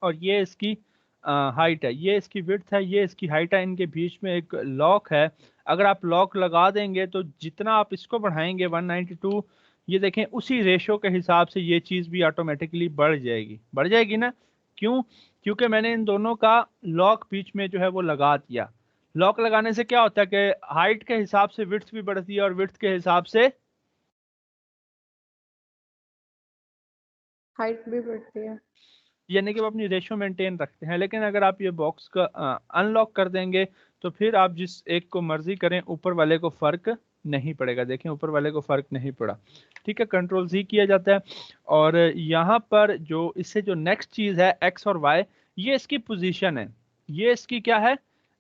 और ये इसकी हाइट है, ये इसकी विड्थ है, ये इसकी हाइट है, इनके बीच में एक लॉक है। अगर आप लॉक लगा देंगे तो जितना आप इसको बढ़ाएंगे 192, ये देखें उसी रेशो के हिसाब से ये चीज़ भी ऑटोमेटिकली बढ़ जाएगी ना। क्यों? क्योंकि मैंने इन दोनों का लॉक बीच में जो है वो लगा दिया। लॉक लगाने से क्या होता है कि हाइट के हिसाब से विड्थ भी बढ़ती है और विड्थ के हिसाब से हाइट भी बढ़ती है। यानी कि वो अपनी रेशो मेंटेन रखते हैं। लेकिन अगर आप ये बॉक्स का अनलॉक कर देंगे तो फिर आप जिस एक को मर्जी करें, ऊपर वाले को फर्क नहीं पड़ेगा। देखें, ऊपर वाले को फर्क नहीं पड़ा। ठीक है, कंट्रोल Z किया जाता है। और यहाँ पर जो इससे जो नेक्स्ट चीज है एक्स और वाई, ये इसकी पोजीशन है। ये इसकी क्या है?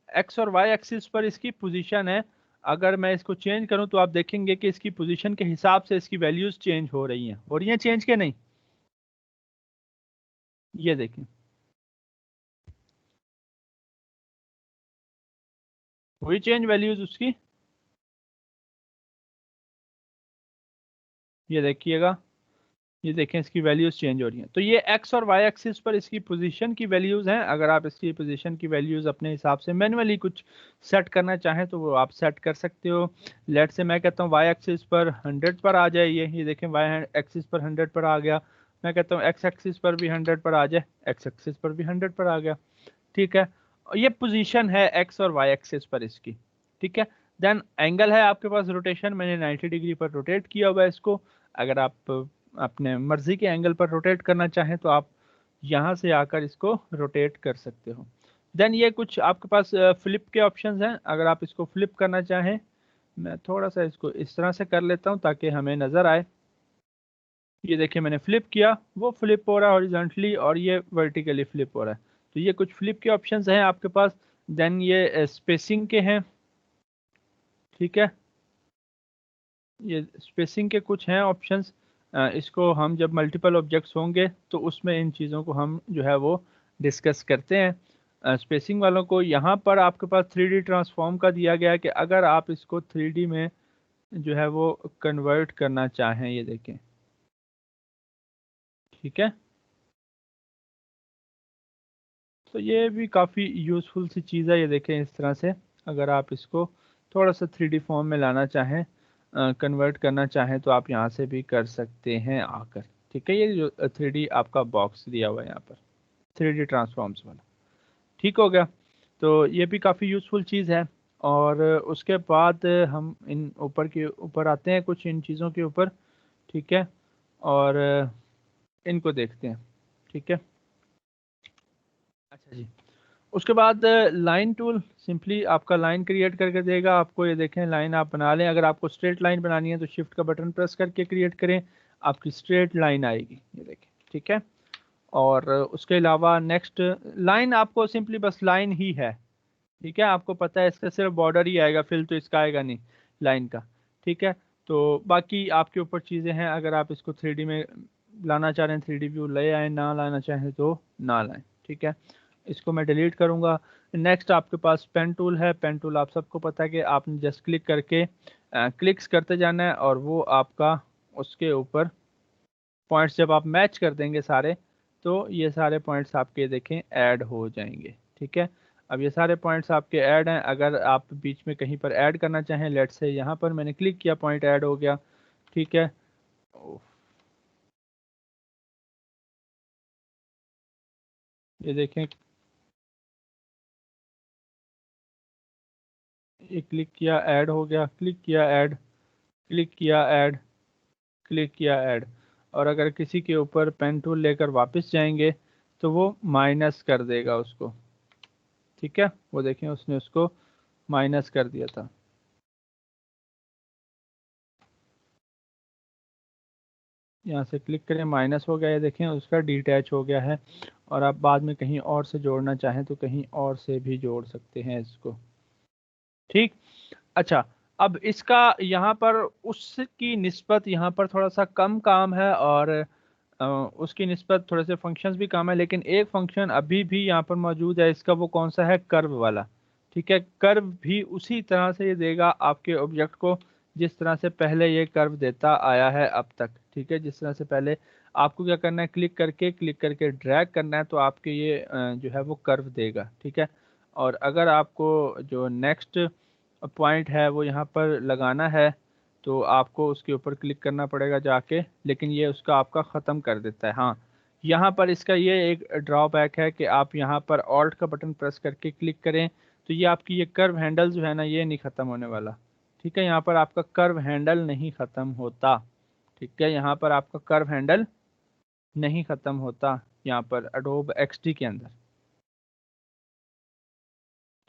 एक्स और वाई एक्सिस पर इसकी पोजीशन है। अगर मैं इसको चेंज करूं तो आप देखेंगे कि इसकी पोजीशन के हिसाब से इसकी वैल्यूज चेंज हो रही हैं चेंज के नहीं। ये देखें, हुई चेंज वैल्यूज उसकी। ये देखिएगा, ये देखें इसकी वैल्यूज चेंज हो रही हैं। तो ये एक्स और वाई एक्सिस पर इसकी पोजीशन की वैल्यूज हैं। अगर आप इसकी पोजीशन की वैल्यूज अपने हिसाब से मैन्युअली कुछ सेट करना चाहें तो वो आप सेट कर सकते हो। लेट से मैं कहता हूँ वाई एक्सिस पर 100 पर आ जाए, ये देखें वाई एक्सिस पर 100 पर आ गया। मैं कहता हूँ एक्स एक्सिस पर भी 100 पर आ जाए, एक्स एक्सिस पर भी 100 पर आ गया। ठीक है, और ये पोजीशन है एक्स और वाई एक्सिस पर इसकी। ठीक है, देन एंगल है आपके पास रोटेशन, मैंने 90 डिग्री पर रोटेट किया हुआ है इसको। अगर आप अपने मर्जी के एंगल पर रोटेट करना चाहें तो आप यहाँ से आकर इसको रोटेट कर सकते हो। देन ये कुछ आपके पास फ्लिप के ऑप्शंस हैं। अगर आप इसको फ्लिप करना चाहें, मैं थोड़ा सा इसको इस तरह से कर लेता हूँ ताकि हमें नज़र आए। ये देखिए मैंने फ्लिप किया, वो फ्लिप हो रहा है हॉरिजॉन्टली और ये वर्टिकली फ्लिप हो रहा है। तो ये कुछ फ्लिप के ऑप्शंस हैं आपके पास। देन ये स्पेसिंग के हैं। ठीक है, ये स्पेसिंग के कुछ हैं ऑप्शंस। इसको हम जब मल्टीपल ऑब्जेक्ट्स होंगे तो उसमें इन चीज़ों को हम जो है वो डिस्कस करते हैं। स्पेसिंग वालों को यहाँ पर आपके पास 3D ट्रांसफॉर्म का दिया गया है कि अगर आप इसको 3D में जो है वो कन्वर्ट करना चाहें, ये देखें। ठीक है, तो ये भी काफ़ी यूज़फुल सी चीज़ है। ये देखें इस तरह से अगर आप इसको थोड़ा सा 3D फॉर्म में लाना चाहें, कन्वर्ट करना चाहें तो आप यहाँ से भी कर सकते हैं आकर। ठीक है, ये जो 3D आपका बॉक्स दिया हुआ है यहाँ पर 3D ट्रांसफॉर्म्स वाला, ठीक हो गया। तो ये भी काफ़ी यूज़फुल चीज़ है। और उसके बाद हम इन ऊपर के ऊपर आते हैं कुछ इन चीज़ों के ऊपर। ठीक है, और इनको देखते हैं। ठीक है, अच्छा जी। उसके बाद लाइन टूल सिंपली आपका लाइन क्रिएट करके देगा आपको। ये देखें, लाइन आप बना लें। अगर आपको स्ट्रेट लाइन बनानी है तो शिफ्ट का बटन प्रेस करके क्रिएट करें, आपकी स्ट्रेट लाइन आएगी। ये देखें, ठीक है। और उसके अलावा नेक्स्ट लाइन आपको सिंपली बस लाइन ही है। ठीक है, आपको पता है इसका सिर्फ बॉर्डर ही आएगा, फिल तो इसका आएगा नहीं लाइन का। ठीक है, तो बाकी आपके ऊपर चीज़ें हैं। अगर आप इसको 3D में लाना चाह रहे हैं 3D व्यू ले आए, ना लाना चाहें तो ना लाएं। ठीक है, इसको मैं डिलीट करूंगा। नेक्स्ट आपके पास पेन टूल है। पेन टूल आप सबको पता है कि आपने जस्ट क्लिक करके क्लिक्स करते जाना है और वो आपका उसके ऊपर पॉइंट्स जब आप मैच कर देंगे सारे, तो ये सारे पॉइंट्स आपके देखें ऐड हो जाएंगे। ठीक है, अब ये सारे पॉइंट्स आपके ऐड हैं। अगर आप बीच में कहीं पर ऐड करना चाहें, लेट्स से यहाँ पर मैंने क्लिक किया, पॉइंट ऐड हो गया। ठीक है, ये देखें, ये क्लिक किया ऐड हो गया, क्लिक किया ऐड, क्लिक किया ऐड, क्लिक किया ऐड। और अगर किसी के ऊपर पेन टूल लेकर वापस जाएंगे तो वो माइनस कर देगा उसको। ठीक है, वो देखें उसने उसको माइनस कर दिया था। यहाँ से क्लिक करें, माइनस हो गया, ये देखें उसका डिटैच हो गया है। और आप बाद में कहीं और से जोड़ना चाहें तो कहीं और से भी जोड़ सकते हैं इसको। ठीक, अच्छा। अब इसका यहाँ पर उसकी निस्बत यहाँ पर थोड़ा सा कम काम है और उसकी निस्बत थोड़े से फंक्शंस भी कम है, लेकिन एक फंक्शन अभी भी यहाँ पर मौजूद है। इसका वो कौन सा है? कर्व वाला। ठीक है, कर्व भी उसी तरह से ये देगा आपके ऑब्जेक्ट को जिस तरह से पहले ये कर्व देता आया है अब तक। ठीक है, जिस तरह से पहले आपको क्या करना है, क्लिक करके ड्रैग करना है तो आपके ये जो है वो कर्व देगा। ठीक है, और अगर आपको जो नेक्स्ट पॉइंट है वो यहाँ पर लगाना है तो आपको उसके ऊपर क्लिक करना पड़ेगा जाके, लेकिन ये उसका आपका ख़त्म कर देता है। हाँ, यहाँ पर इसका ये एक ड्रॉबैक है कि आप यहाँ पर ऑल्ट का बटन प्रेस करके क्लिक करें तो ये आपकी ये कर्व हैंडल जो है ना, ये नहीं ख़त्म होने वाला। ठीक है, यहाँ पर आपका कर्व हैंडल नहीं ख़त्म होता। ठीक है, यहाँ पर आपका कर्व हैंडल नहीं ख़त्म होता यहाँ पर एडोब एक्सडी के अंदर।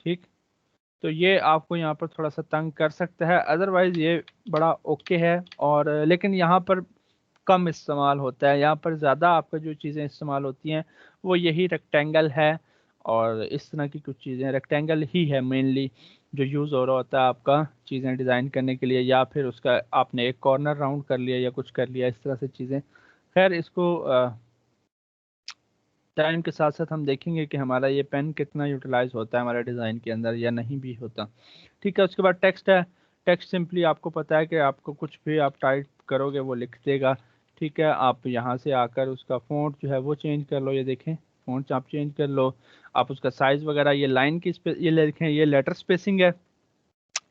ठीक, तो ये आपको यहाँ पर थोड़ा सा तंग कर सकता है, अदरवाइज़ ये बड़ा ओके है। और लेकिन यहाँ पर कम इस्तेमाल होता है, यहाँ पर ज़्यादा आपका जो चीज़ें इस्तेमाल होती हैं वो यही रेक्टेंगल है और इस तरह की कुछ चीज़ें। रेक्टेंगल ही है मेनली जो यूज़ हो रहा होता है आपका चीज़ें डिज़ाइन करने के लिए, या फिर उसका आपने एक कॉर्नर राउंड कर लिया या कुछ कर लिया, इस तरह से चीज़ें। खैर, इसको टाइम के साथ साथ हम देखेंगे कि हमारा ये पेन कितना यूटिलाइज होता है हमारे डिज़ाइन के अंदर या नहीं भी होता। ठीक है, उसके बाद टेक्स्ट है। टेक्स्ट सिंपली आपको पता है कि आपको कुछ भी आप टाइप करोगे वो लिख देगा। ठीक है, आप यहाँ से आकर उसका फ़ॉन्ट जो है वो चेंज कर लो। ये देखें, फ़ॉन्ट आप चेंज कर लो, आप उसका साइज़ वगैरह, ये लाइन की ये देखें, ये लेटर स्पेसिंग है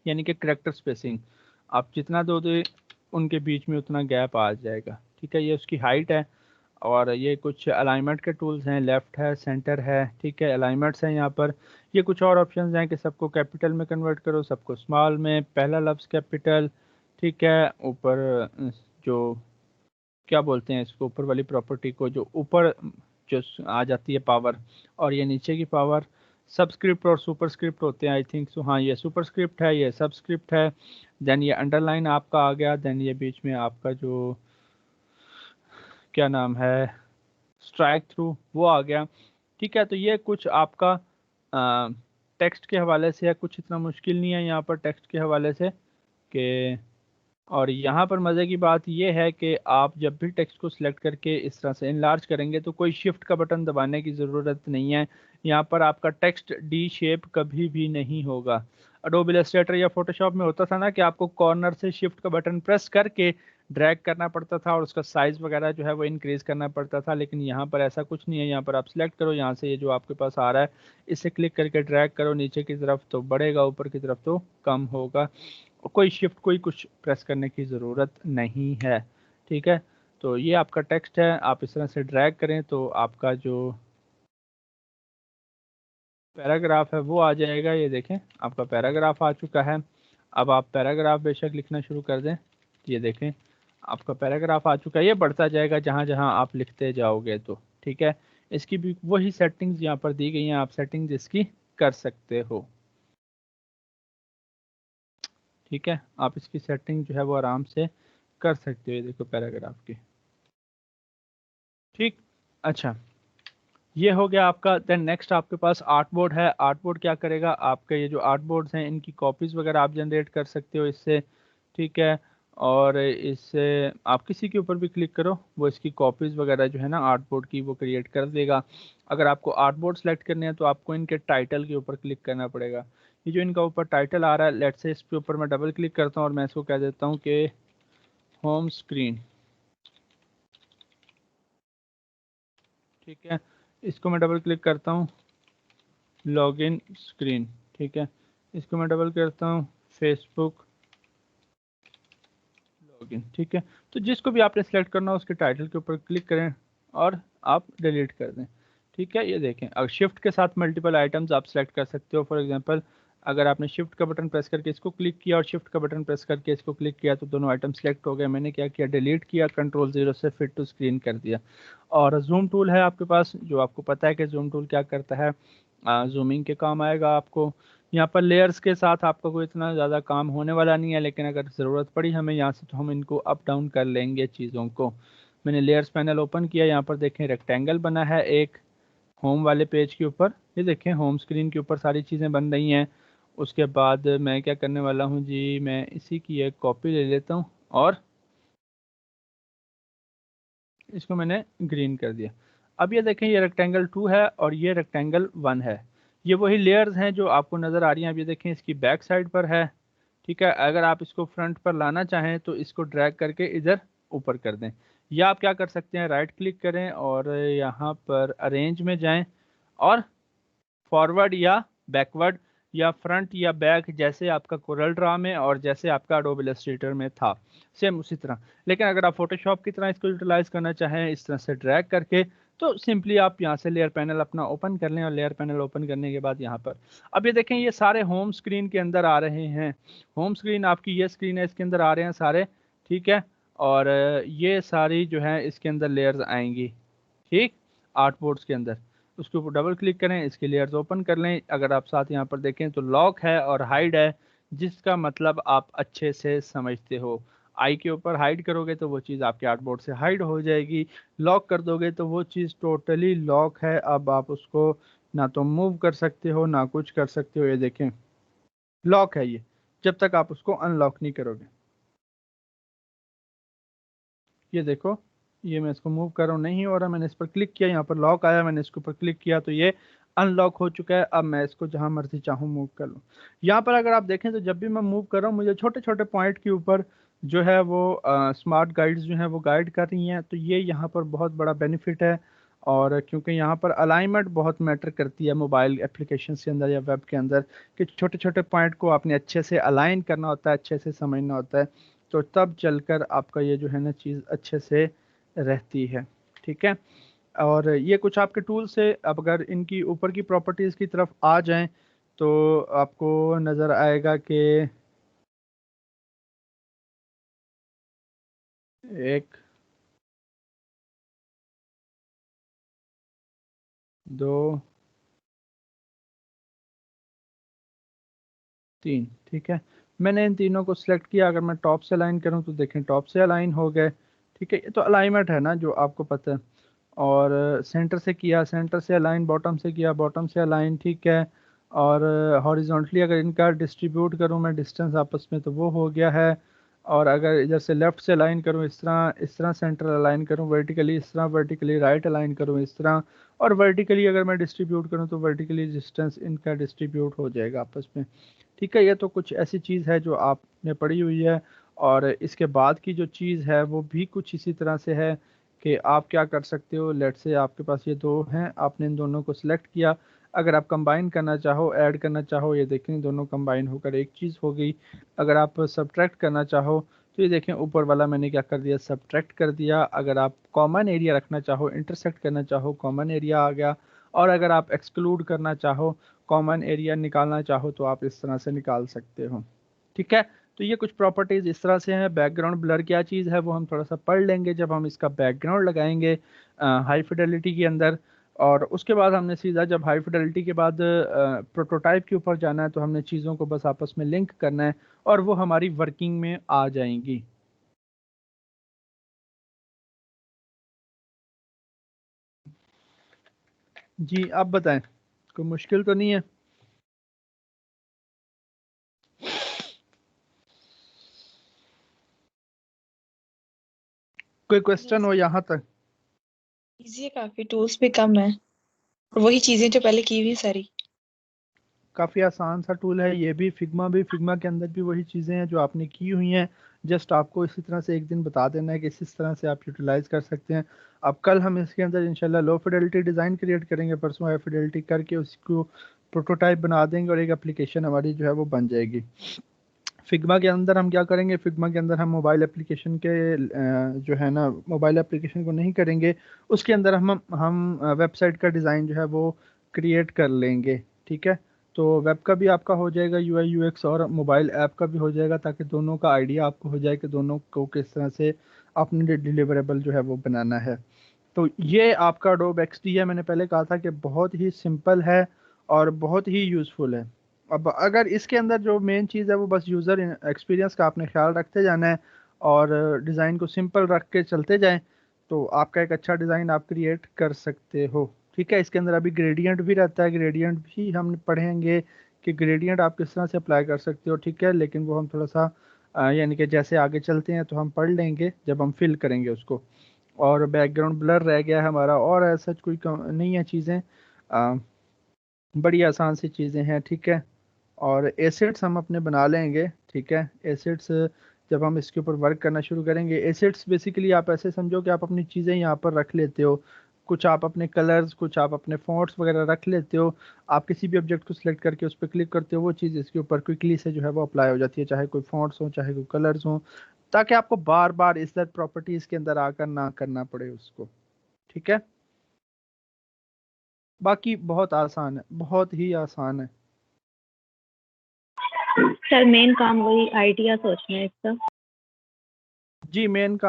यानी कि करेक्टर स्पेसिंग। आप जितना दोगे उनके बीच में उतना गैप आ जाएगा। ठीक है, ये उसकी हाइट है। और ये कुछ अलाइनमेंट के टूल्स हैं, लेफ़्ट है, सेंटर है। ठीक है, अलाइनमेंट्स हैं यहाँ पर। ये कुछ और ऑप्शंस हैं कि सबको कैपिटल में कन्वर्ट करो, सबको स्मॉल में, पहला लफ्ज़ कैपिटल। ठीक है, ऊपर जो क्या बोलते हैं इसको, ऊपर वाली प्रॉपर्टी को, जो ऊपर जो आ जाती है पावर, और ये नीचे की पावर। सबस्क्रिप्ट और सुपरस्क्रिप्ट होते हैं आई थिंक सो। हाँ, ये सुपरस्क्रिप्ट है, ये सबस्क्रिप्ट है। देन ये अंडरलाइन आपका आ गया। देन ये बीच में आपका जो क्या नाम है, स्ट्राइक थ्रू, वो आ गया। ठीक है, तो ये कुछ आपका टेक्स्ट के हवाले से है, कुछ इतना मुश्किल नहीं है यहाँ पर टेक्स्ट के हवाले से कि। और यहाँ पर मज़े की बात ये है कि आप जब भी टेक्स्ट को सिलेक्ट करके इस तरह से इनलार्ज करेंगे तो कोई शिफ्ट का बटन दबाने की ज़रूरत नहीं है। यहाँ पर आपका टेक्स्ट डी शेप कभी भी नहीं होगा। अडोब इलस्ट्रेटर या फोटोशॉप में होता था ना कि आपको कॉर्नर से शिफ्ट का बटन प्रेस करके ड्रैग करना पड़ता था और उसका साइज़ वगैरह जो है वो इंक्रीज़ करना पड़ता था, लेकिन यहाँ पर ऐसा कुछ नहीं है। यहाँ पर आप सिलेक्ट करो, यहाँ से ये जो आपके पास आ रहा है इसे क्लिक करके ड्रैग करो नीचे की तरफ तो बढ़ेगा, ऊपर की तरफ तो कम होगा। कोई शिफ्ट, कोई कुछ प्रेस करने की ज़रूरत नहीं है। ठीक है, तो ये आपका टेक्स्ट है। आप इस तरह से ड्रैग करें तो आपका जो पैराग्राफ है वो आ जाएगा। ये देखें, आपका पैराग्राफ आ चुका है। अब आप पैराग्राफ बेशक लिखना शुरू कर दें। ये देखें, आपका पैराग्राफ आ चुका है। ये बढ़ता जाएगा जहाँ जहाँ आप लिखते जाओगे तो। ठीक है, इसकी भी वही सेटिंग्स यहाँ पर दी गई हैं, आप सेटिंग्स इसकी कर सकते हो। ठीक है, आप इसकी सेटिंग जो है वो आराम से कर सकते हो। ये देखो पैराग्राफ की। ठीक, अच्छा, ये हो गया आपका। देन नेक्स्ट आपके पास आर्ट बोर्ड है। आर्ट बोर्ड क्या करेगा, आपके ये जो आर्ट बोर्ड्स हैं इनकी कॉपीज़ वगैरह आप जनरेट कर सकते हो इससे। ठीक है, और इससे आप किसी के ऊपर भी क्लिक करो वो इसकी कॉपीज़ वगैरह जो है ना आर्ट बोर्ड की वो क्रिएट कर देगा। अगर आपको आर्ट बोर्ड सेलेक्ट करने हैं तो आपको इनके टाइटल के ऊपर क्लिक करना पड़ेगा। ये जो इनका ऊपर टाइटल आ रहा है, लेट्स से इसके ऊपर मैं डबल क्लिक करता हूँ और मैं इसको कह देता हूँ कि होम स्क्रीन। ठीक है, इसको मैं डबल क्लिक करता हूँ, लॉगिन स्क्रीन। ठीक है, इसको मैं डबल करता हूँ, फेसबुक लॉगिन। ठीक है, तो जिसको भी आपने सेलेक्ट करना हो उसके टाइटल के ऊपर क्लिक करें और आप डिलीट कर दें। ठीक है, ये देखें, अब शिफ्ट के साथ मल्टीपल आइटम्स आप सेलेक्ट कर सकते हो। फॉर एग्जांपल, अगर आपने शिफ्ट का बटन प्रेस करके इसको क्लिक किया और शिफ्ट का बटन प्रेस करके इसको क्लिक किया तो दोनों आइटम सेलेक्ट हो गए। मैंने क्या किया, डिलीट किया, कंट्रोल 0 से फिट टू स्क्रीन कर दिया। और जूम टूल है आपके पास, जो आपको पता है कि जूम टूल क्या करता है, जूमिंग के काम आएगा आपको। यहाँ पर लेयर्स के साथ आपका कोई इतना ज़्यादा काम होने वाला नहीं है, लेकिन अगर ज़रूरत पड़ी हमें यहाँ से तो हम इनको अप डाउन कर लेंगे चीज़ों को। मैंने लेयर्स पैनल ओपन किया, यहाँ पर देखें रेक्टेंगल बना है एक होम वाले पेज के ऊपर। ये देखें, होम स्क्रीन के ऊपर सारी चीज़ें बन रही हैं। उसके बाद मैं क्या करने वाला हूँ जी, मैं इसी की एक कॉपी ले लेता हूँ और इसको मैंने ग्रीन कर दिया। अब ये देखें, ये रेक्टेंगल 2 है और ये रेक्टेंगल 1 है। ये वही लेयर्स हैं जो आपको नज़र आ रही हैं। अब ये देखें, इसकी बैक साइड पर है, ठीक है। अगर आप इसको फ्रंट पर लाना चाहें तो इसको ड्रैग करके इधर ऊपर कर दें, या आप क्या कर सकते हैं, राइट क्लिक करें और यहाँ पर अरेंज में जाएं और फॉरवर्ड या बैकवर्ड या फ्रंट या बैक, जैसे आपका कोरल ड्रा में और जैसे आपका एडोब इलस्ट्रेटर में था, सेम उसी तरह। लेकिन अगर आप फोटोशॉप की तरह इसको यूटिलाइज करना चाहें इस तरह से ड्रैग करके, तो सिंपली आप यहाँ से लेयर पैनल अपना ओपन कर लें और लेयर पैनल ओपन करने के बाद यहाँ पर अब ये देखें, ये सारे होम स्क्रीन के अंदर आ रहे हैं। होम स्क्रीन आपकी ये स्क्रीन है, इसके अंदर आ रहे हैं सारे, ठीक है। और ये सारी जो है इसके अंदर लेयर्स आएंगी, ठीक, आर्ट बोर्ड्स के अंदर। उसके ऊपर डबल क्लिक करें, इसके लेयर्स ओपन कर लें। अगर आप साथ यहाँ पर देखें तो लॉक है और हाइड है, जिसका मतलब आप अच्छे से समझते हो। आई के ऊपर हाइड करोगे तो वो चीज़ आपके आर्ट बोर्ड से हाइड हो जाएगी, लॉक कर दोगे तो वो चीज़ टोटली लॉक है। अब आप उसको ना तो मूव कर सकते हो ना कुछ कर सकते हो। ये देखें, लॉक है ये, जब तक आप उसको अनलॉक नहीं करोगे। ये देखो, ये मैं इसको मूव कर रहा हूँ, नहीं हो रहा। मैंने इस पर क्लिक किया, यहाँ पर लॉक आया, मैंने इसके ऊपर क्लिक किया तो ये अनलॉक हो चुका है। अब मैं इसको जहाँ मर्जी चाहूँ मूव कर लूँ। यहाँ पर अगर आप देखें तो जब भी मैं मूव कर रहा हूँ, मुझे छोटे छोटे पॉइंट के ऊपर जो है वो स्मार्ट गाइड्स जो हैं वो गाइड कर रही हैं। तो ये यहाँ पर बहुत बड़ा बेनिफिट है। और क्योंकि यहाँ पर अलाइनमेंट बहुत मैटर करती है मोबाइल एप्लीकेशन के अंदर या वेब के अंदर, कि छोटे छोटे पॉइंट को आपने अच्छे से अलाइन करना होता है, अच्छे से समझना होता है, तो तब चलकर आपका ये जो है ना चीज़ अच्छे से रहती है, ठीक है। और ये कुछ आपके टूल्स है। अब अगर इनकी ऊपर की प्रॉपर्टीज़ की तरफ आ जाएं तो आपको नज़र आएगा कि एक, दो, तीन, ठीक है। मैंने इन तीनों को सिलेक्ट किया। अगर मैं टॉप से अलाइन करूं तो देखें टॉप से अलाइन हो गए, ठीक है। ये तो अलाइनमेंट है ना जो आपको पता है। और सेंटर से किया, सेंटर से अलाइन, बॉटम से किया, बॉटम से अलाइन, ठीक है। और हॉरिजॉन्टली अगर इनका डिस्ट्रीब्यूट करूं मैं डिस्टेंस आपस में तो वो हो गया है। और अगर इधर से लेफ़्ट से अलाइन करूं, इस तरह सेंटर अलाइन करूं, वर्टिकली इस तरह, वर्टिकली राइट अलाइन करूं इस तरह, और वर्टिकली अगर मैं डिस्ट्रीब्यूट करूं तो वर्टिकली डिस्टेंस इनका डिस्ट्रीब्यूट हो जाएगा आपस में, ठीक है। ये तो कुछ ऐसी चीज़ है जो आपने पढ़ी हुई है। और इसके बाद की जो चीज़ है वो भी कुछ इसी तरह से है कि आप क्या कर सकते हो। लेट से आपके पास ये दो हैं, आपने इन दोनों को सिलेक्ट किया। अगर आप कंबाइन करना चाहो, ऐड करना चाहो, ये देखें दोनों कंबाइन होकर एक चीज़ हो गई। अगर आप सब्ट्रैक्ट करना चाहो तो ये देखें ऊपर वाला मैंने क्या कर दिया, सब्ट्रैक्ट कर दिया। अगर आप कॉमन एरिया रखना चाहो, इंटरसेक्ट करना चाहो, कॉमन एरिया आ गया। और अगर आप एक्सक्लूड करना चाहो, कॉमन एरिया निकालना चाहो, तो आप इस तरह से निकाल सकते हो, ठीक है। तो ये कुछ प्रॉपर्टीज़ इस तरह से हैं। बैकग्राउंड ब्लर क्या चीज़ है वो हम थोड़ा सा पढ़ लेंगे जब हम इसका बैकग्राउंड लगाएंगे हाई फिडेलिटी के अंदर। और उसके बाद हमने सीधा जब हाई फिडेलिटी के बाद प्रोटोटाइप के ऊपर जाना है तो हमने चीज़ों को बस आपस में लिंक करना है और वो हमारी वर्किंग में आ जाएंगी। जी आप बताएं, कोई मुश्किल तो नहीं है? कोई क्वेश्चन हो यहाँ तक? इजी है, काफी टूल्स भी कम है और वही चीजें जो पहले की हुई सारी। काफ़ी आसान सा टूल है ये भी। फिग्मा के अंदर भी वही चीज़ें हैं जो आपने की हुई हैं। जस्ट आपको इसी तरह से एक दिन बता देना है कि इस तरह से आप यूटिलाइज कर सकते हैं। अब कल हम इसके अंदर इंशाल्लाह लो फिडेलिटी डिज़ाइन क्रिएट करेंगे, परसों हाई फिडेलिटी करके उसको प्रोटोटाइप बना देंगे और एक एप्लीकेशन हमारी जो है वो बन जाएगी। फिग्मा के अंदर हम क्या करेंगे, फिग्मा के अंदर हम मोबाइल एप्लीकेशन के जो है ना, मोबाइल एप्लीकेशन को नहीं करेंगे। उसके अंदर हम वेबसाइट का डिज़ाइन जो है वो क्रिएट कर लेंगे, ठीक है। तो वेब का भी आपका हो जाएगा यूआई यूएक्स, और मोबाइल ऐप का भी हो जाएगा, ताकि दोनों का आइडिया आपको हो जाए कि दोनों को किस तरह से आपने डिलीवरेबल जो है वो बनाना है। तो ये आपका एडोब एक्सडी है। मैंने पहले कहा था कि बहुत ही सिंपल है और बहुत ही यूज़फुल है। अब अगर इसके अंदर जो मेन चीज़ है वो बस यूज़र एक्सपीरियंस का आपने ख्याल रखते जाना है और डिज़ाइन को सिंपल रख के चलते जाएं, तो आपका एक अच्छा डिज़ाइन आप क्रिएट कर सकते हो, ठीक है। इसके अंदर अभी ग्रेडियंट भी रहता है, ग्रेडियंट भी हम पढ़ेंगे कि ग्रेडियंट आप किस तरह से अप्लाई कर सकते हो, ठीक है, लेकिन वो हम थोड़ा सा यानी कि जैसे आगे चलते हैं तो हम पढ़ लेंगे जब हम फिल करेंगे उसको। और बैकग्राउंड ब्लर रह गया है हमारा, और ऐसा कोई नहीं है चीज़ें, बड़ी आसान सी चीज़ें हैं, ठीक है। और एसेट्स हम अपने बना लेंगे, ठीक है। एसेट्स जब हम इसके ऊपर वर्क करना शुरू करेंगे, एसेट्स बेसिकली आप ऐसे समझो कि आप अपनी चीज़ें यहाँ पर रख लेते हो, कुछ आप अपने कलर्स, कुछ आप अपने फॉन्ट्स वगैरह रख लेते हो। आप किसी भी ऑब्जेक्ट को सिलेक्ट करके उस पर क्लिक करते हो, वो चीज़ इसके ऊपर क्विकली से जो है वो अप्लाई हो जाती है, चाहे कोई फॉन्ट्स हो चाहे कोई कलर्स हो, ताकि आपको बार बार इस प्रॉपर्टीज के अंदर आकर ना करना पड़े उसको, ठीक है। बाकी बहुत आसान है, बहुत ही आसान है। सर मेन काम वही आइडिया सोचना है इसका। जी मेन काम